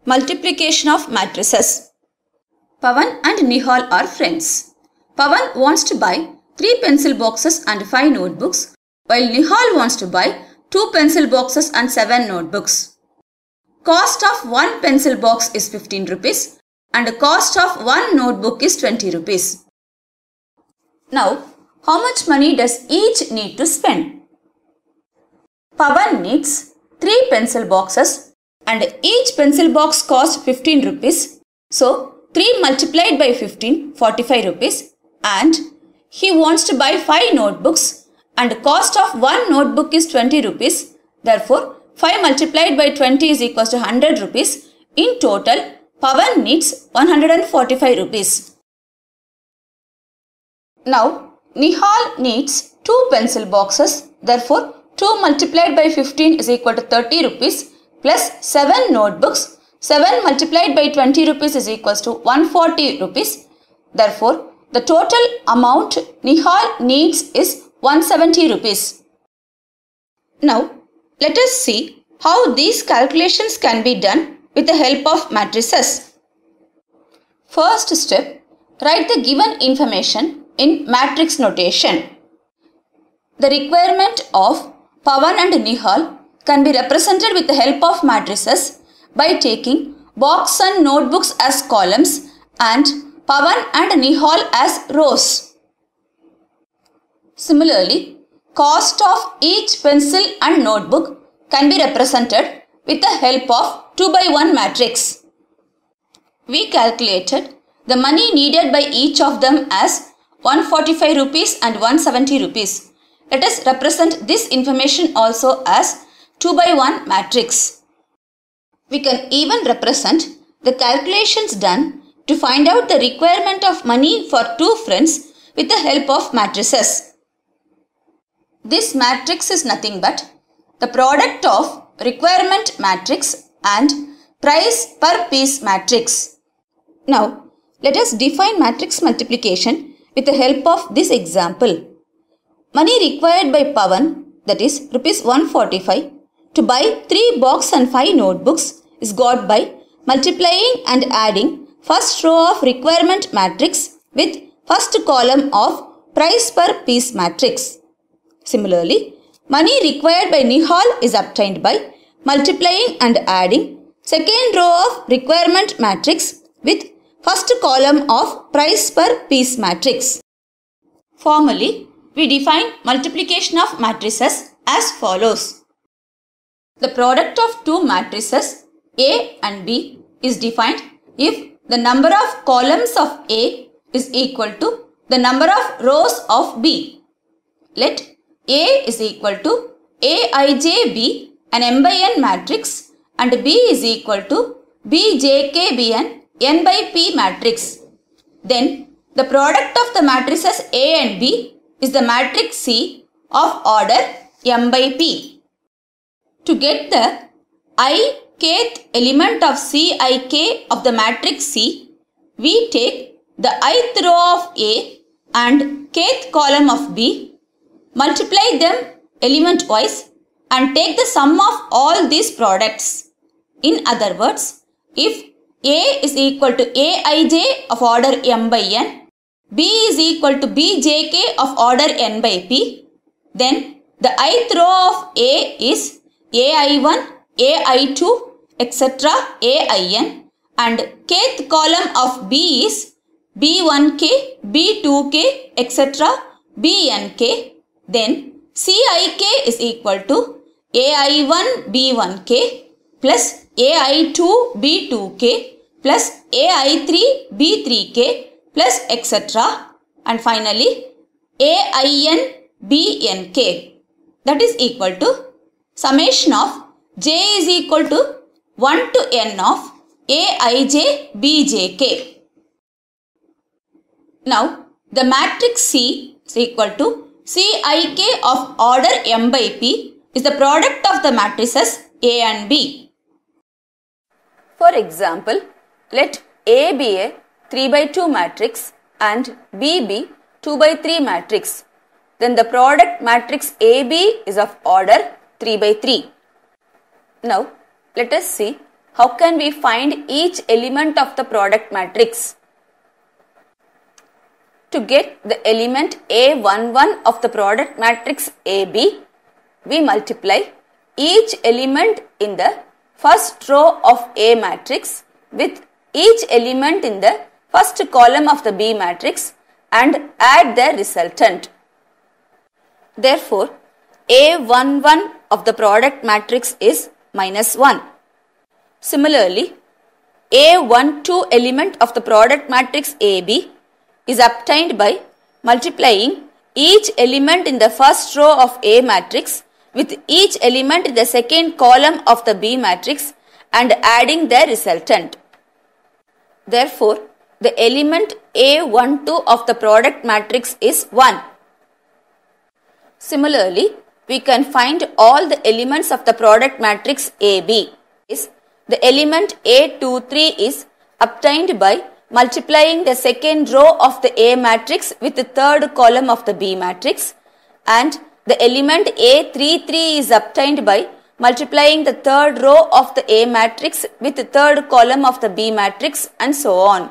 Multiplication of matrices. Pawan and Nihal are friends. Pawan wants to buy 3 pencil boxes and 5 notebooks, while Nihal wants to buy 2 pencil boxes and 7 notebooks. Cost of 1 pencil box is 15 rupees and the cost of 1 notebook is 20 rupees. Now, how much money does each need to spend? Pawan needs 3 pencil boxes and each pencil box costs 15 rupees. So, 3 multiplied by 15, 45 rupees, and he wants to buy 5 notebooks and the cost of 1 notebook is 20 rupees. Therefore, 5 multiplied by 20 is equals to 100 rupees. In total, Pawan needs 145 rupees. Now, Nihal needs 2 pencil boxes. Therefore, 2 multiplied by 15 is equal to 30 rupees plus 7 notebooks. 7 multiplied by 20 rupees is equals to 140 rupees. Therefore, the total amount Nihal needs is 170 rupees. Now, let us see how these calculations can be done with the help of matrices. First step, write the given information in matrix notation. The requirement of Pawan and Nihal can be represented with the help of matrices by taking box and notebooks as columns and Pawan and Nihal as rows. Similarly, cost of each pencil and notebook can be represented with the help of 2 by 1 matrix. We calculated the money needed by each of them as 145 rupees and 170 rupees. Let us represent this information also as 2 by 1 matrix. We can even represent the calculations done to find out the requirement of money for 2 friends with the help of matrices. This matrix is nothing but the product of requirement matrix and price per piece matrix. Now, let us define matrix multiplication with the help of this example. Money required by Pawan, that is rupees 145, to buy 3 box and 5 notebooks is got by multiplying and adding first row of requirement matrix with first column of price per piece matrix. Similarly, money required by Nihal is obtained by multiplying and adding second row of requirement matrix with first column of price per piece matrix. Formally, we define multiplication of matrices as follows. The product of 2 matrices A and B is defined if the number of columns of A is equal to the number of rows of B. Let A is equal to Aij be an m by n matrix and B is equal to Bjk be an n by p matrix. Then the product of the matrices A and B is the matrix C of order m by p. To get the ikth element of Cik of the matrix C, we take the ith row of A and kth column of B, multiply them element wise and take the sum of all these products. In other words, if A is equal to Aij of order m by n, B is equal to Bjk of order n by p, then the ith row of A is Ai1, Ai2, etc. Ain and kth column of B is B1k, B2k, etc. Bnk. Then Cik is equal to Ai1 B1k plus Ai2 B2k plus Ai3 B3k plus etc. and finally Ain Bnk, that is equal to summation of j is equal to 1 to n of Aij Bjk. Now, the matrix C is equal to Cik of order m by p is the product of the matrices A and B. For example, let A be a 3 by 2 matrix and B be 2 by 3 matrix. Then the product matrix AB is of order 3 by 3. Now, let us see how can we find each element of the product matrix? To get the element A11 of the product matrix AB, we multiply each element in the first row of A matrix with each element in the first column of the B matrix and add their resultant. Therefore, A11 of the product matrix is -1. Similarly, A12 element of the product matrix AB is obtained by multiplying each element in the first row of A matrix with each element in the second column of the B matrix and adding their resultant. Therefore, the element A12 of the product matrix is 1. Similarly, we can find all the elements of the product matrix AB. The element A23 is obtained by multiplying the second row of the A matrix with the third column of the B matrix, and the element A33 is obtained by multiplying the third row of the A matrix with the third column of the B matrix, and so on.